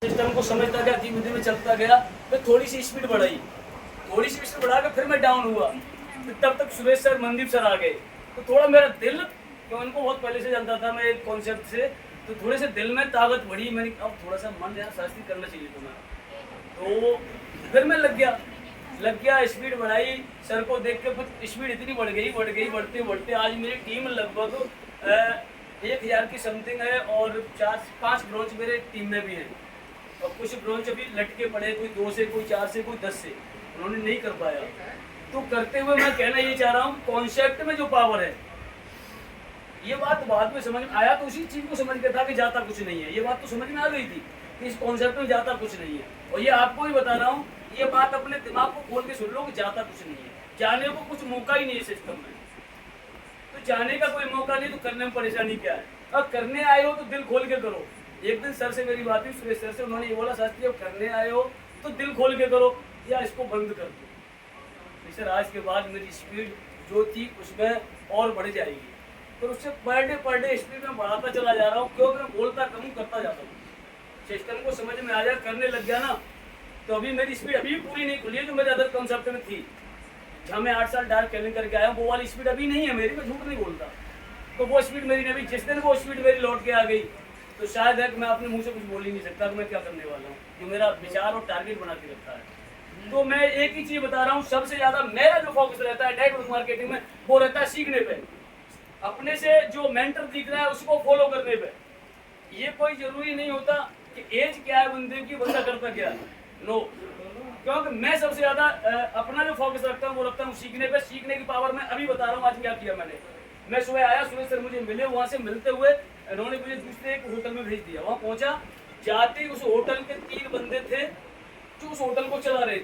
System को समझता गया, धीमे धीमे चलता गया। फिर थोड़ी सी स्पीड बढ़ाई, थोड़ी सी स्पीड बढ़ा के फिर मैं डाउन हुआ। फिर तब तक सुरेश सर, मनदीप सर आ गए। तो थोड़ा मेरा दिल, तो उनको बहुत पहले से जानता था मैं एक कॉन्सेप्ट से, तो थोड़े से दिल में ताकत बढ़ी। मैंने अब थोड़ा सा मन यार शास्त्री करना चाहिए तुम्हें। तो फिर मैं लग गया, स्पीड बढ़ाई। सर को देख के कुछ स्पीड इतनी बढ़ गई, बढ़ते बढ़ते आज मेरी टीम लगभग 1000 की समथिंग है और 4-5 ब्रॉन्ज मेरे टीम में भी हैं। और कुछ ब्रॉन्ज अभी लटके पड़े, कोई 2 से, कोई 4 से, कोई 10 से, उन्होंने नहीं कर पाया। तो करते हुए मैं कहना ये चाह रहा हूँ, कॉन्सेप्ट में जो पावर है, ये बात बाद में समझ में आया। तो उसी चीज को समझ के था कि जाता कुछ नहीं है। ये बात तो समझ में आ गई थी कि इस कॉन्सेप्ट में जाता कुछ नहीं है। और ये आपको भी बता रहा हूँ, ये बात अपने दिमाग को खोल के सुन लो कि जाता कुछ नहीं है। जाने को कुछ मौका ही नहीं है सिस्टम में। तो जाने का कोई मौका नहीं, तो करने में परेशानी क्या है। अब करने आए हो तो दिल खोल के करो। एक दिन सर से मेरी बात हुई, सुरेश सर से, उन्होंने ये बोला, शास्त्री अब करने आए हो तो दिल खोल के करो या इसको बंद कर दो। सर आज के बाद मेरी स्पीड जो थी उसमें और बढ़ जाएगी। तो उससे पर डे स्पीड में बढ़ाता चला जा रहा हूँ, क्योंकि मैं बोलता कम करता जाता हूँ। सिस्टम को समझ में आ जाए, करने लग गया ना, तो अभी मेरी स्पीड अभी भी पूरी नहीं खुली है जो मेरे अदर कंसेप्ट में थी। जहाँ मैं 8 साल डार्क कैलिंग करके आया हूँ, वो वाली स्पीड अभी नहीं है मेरी, मैं झूठ नहीं बोलता। तो वो स्पीड मेरी नहीं, जिस दिन वो स्पीड मेरी लौट के आ गई तो शायद है कि मैं अपने मुंह से कुछ बोल ही नहीं सकता कि मैं क्या करने वाला हूँ, जो मेरा विचार और टारगेट बना के रखा है। तो मैं एक ही चीज बता रहा हूँ, सबसे ज्यादा मेरा जो फोकस रहता है नेटवर्क मार्केटिंग में, वो रहता है सीखने पे, अपने से जो मेंटर दिख रहा है उसको फॉलो करने पे। ये कोई जरूरी नहीं होता कि एज क्या है बंदे की, बंदा करता क्या है, नो। क्योंकि मैं सबसे ज्यादा अपना जो फोकस रखता हूँ वो रखता हूँ सीखने पे। सीखने की पावर मैं अभी बता रहा हूँ आज क्या किया मैंने। मैं सुबह आया, सुरेश सर मुझे मिले, वहाँ से मिलते हुए उन्होंने मुझे दूसरे एक होटल में भेज दिया। वहाँ पहुँचा, जाते ही उस होटल के 3 बंदे थे जो उस होटल को चला रहे थे,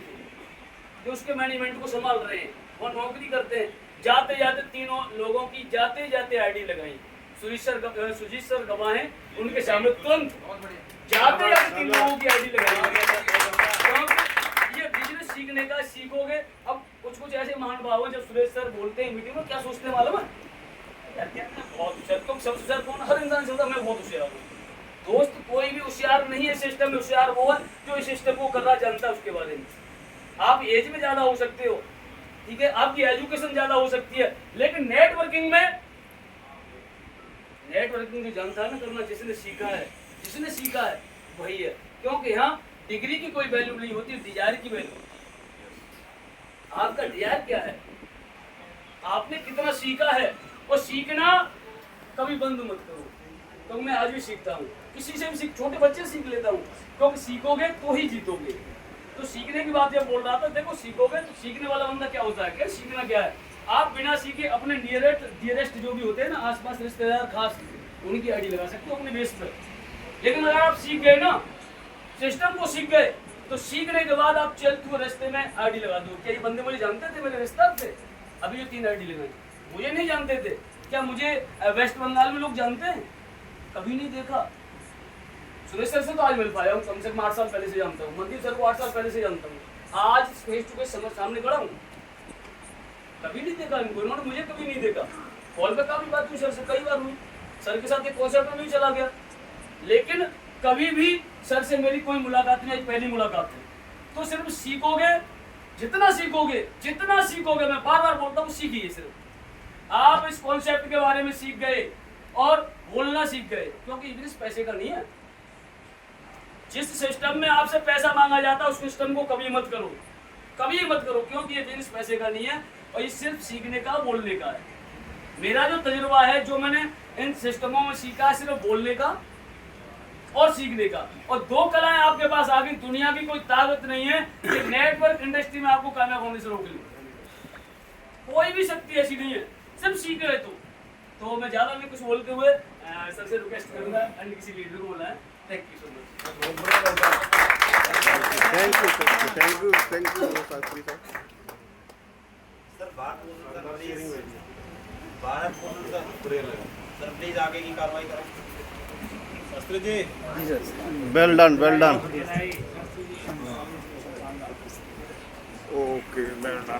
जो उसके मैनेजमेंट को संभाल रहे हैं, वो नौकरी करते हैं। जाते जाते तीनों लोगों की जाते जाते आईडी लगाई। सुजीत सर गवाह हैं, उनके सामने तुरंत जाते जाते 3 लोगों की आईडी लगाई। ये बिजनेस सीखने का सीखोगे। अब कुछ ऐसे महानुभाव हैं, जब सुरेश सर बोलते हैं मीटिंग में, क्या सोचते हैं मालूम है, बहुत होशियार। तुम सबसे होशियार कौन? हर इंसान सोचता मैं बहुत होशियार हूँ। दोस्त कोई भी होशियार नहीं है सिस्टम में। होशियार वो है जो इस सिस्टम को कर रहा, जानता है उसके बारे में। आप एज में ज्यादा हो सकते हो, ठीक है, आपकी एजुकेशन ज्यादा हो सकती है, लेकिन नेटवर्किंग जो जानता है ना करना, जिसने सीखा है वही है। क्योंकि यहाँ डिग्री की कोई वैल्यू नहीं होती, डिजायर की वैल्यू। आपका डिजायर क्या है, आपने कितना सीखा है। और सीखना कभी बंद मत करो। तो मैं आज भी सीखता हूँ, किसी से भी छोटे बच्चे सीख लेता हूँ, क्योंकि सीखोगे तो ही जीतोगे। तो सीखने की बात जब बोल रहा था, देखो सीखोगे तो सीखने वाला बंदा क्या होता है, क्या सीखना क्या है। आप बिना सीखे अपने डियरेस्ट जो भी होते हैं ना, आसपास रिश्तेदार खास, उनकी आईडी लगा सकते हो अपने बेस पर। लेकिन अगर आप सीख गए ना, सिस्टम को सीख गए, तो सीखने के बाद आप चलते हुए रास्ते में आईडी लगा दो। क्या ये बंदे मुझे जानते थे, मेरे रिश्तेदार थे? अभी जो 3 आईडी लगाई, मुझे नहीं जानते थे। क्या मुझे वेस्ट बंगाल में लोग जानते हैं? कभी नहीं देखा। सुरेश सर से तो आज मिल पाया हूँ, कम से कम 8 साल पहले से जानता हूँ। मनदीप सर को 8 साल पहले से जानता हूँ। आज फेस टू फेस सामने खड़ा हूँ, कभी नहीं देखा इनको, इन्होंने मुझे कभी नहीं देखा। कॉल पे काफी बात हुई सर से, कई बार हुई। सर के साथ एक कॉन्सर्ट में भी चला गया, लेकिन कभी भी सर से मेरी कोई मुलाकात नहीं, पहली मुलाकात है। तो सिर्फ सीखोगे, जितना सीखोगे, मैं बार बार बोलता हूँ, सीखिए। सिर्फ आप इस कॉन्सेप्ट के बारे में सीख गए और बोलना सीख गए, क्योंकि बिजनेस पैसे का नहीं है। जिस सिस्टम में आपसे पैसा मांगा जाता है उस सिस्टम को कभी मत करो, क्योंकि ये बिजनेस पैसे का नहीं है, और ये सिर्फ सीखने का, बोलने का है। मेरा जो तजुर्बा है, जो मैंने इन सिस्टमों में सीखा है, सिर्फ बोलने का और सीखने का। और 2 कलाएं आपके पास आ गई, दुनिया की कोई ताकत नहीं है कि नेटवर्क इंडस्ट्री में आपको कामयाब होने से रोक ले। कोई भी शक्ति ऐसी नहीं है, सिर्फ सीख रहे तो मैं ज्यादा नहीं कुछ बोलते हुए सर से रिक्वेस्ट करूंगा, अन्य किसी लीडर को बोला है। Thank you so much. Thank you Shastri sir. Sir please आगे की कार्रवाई करें। Shastri ji, well done okay, well done.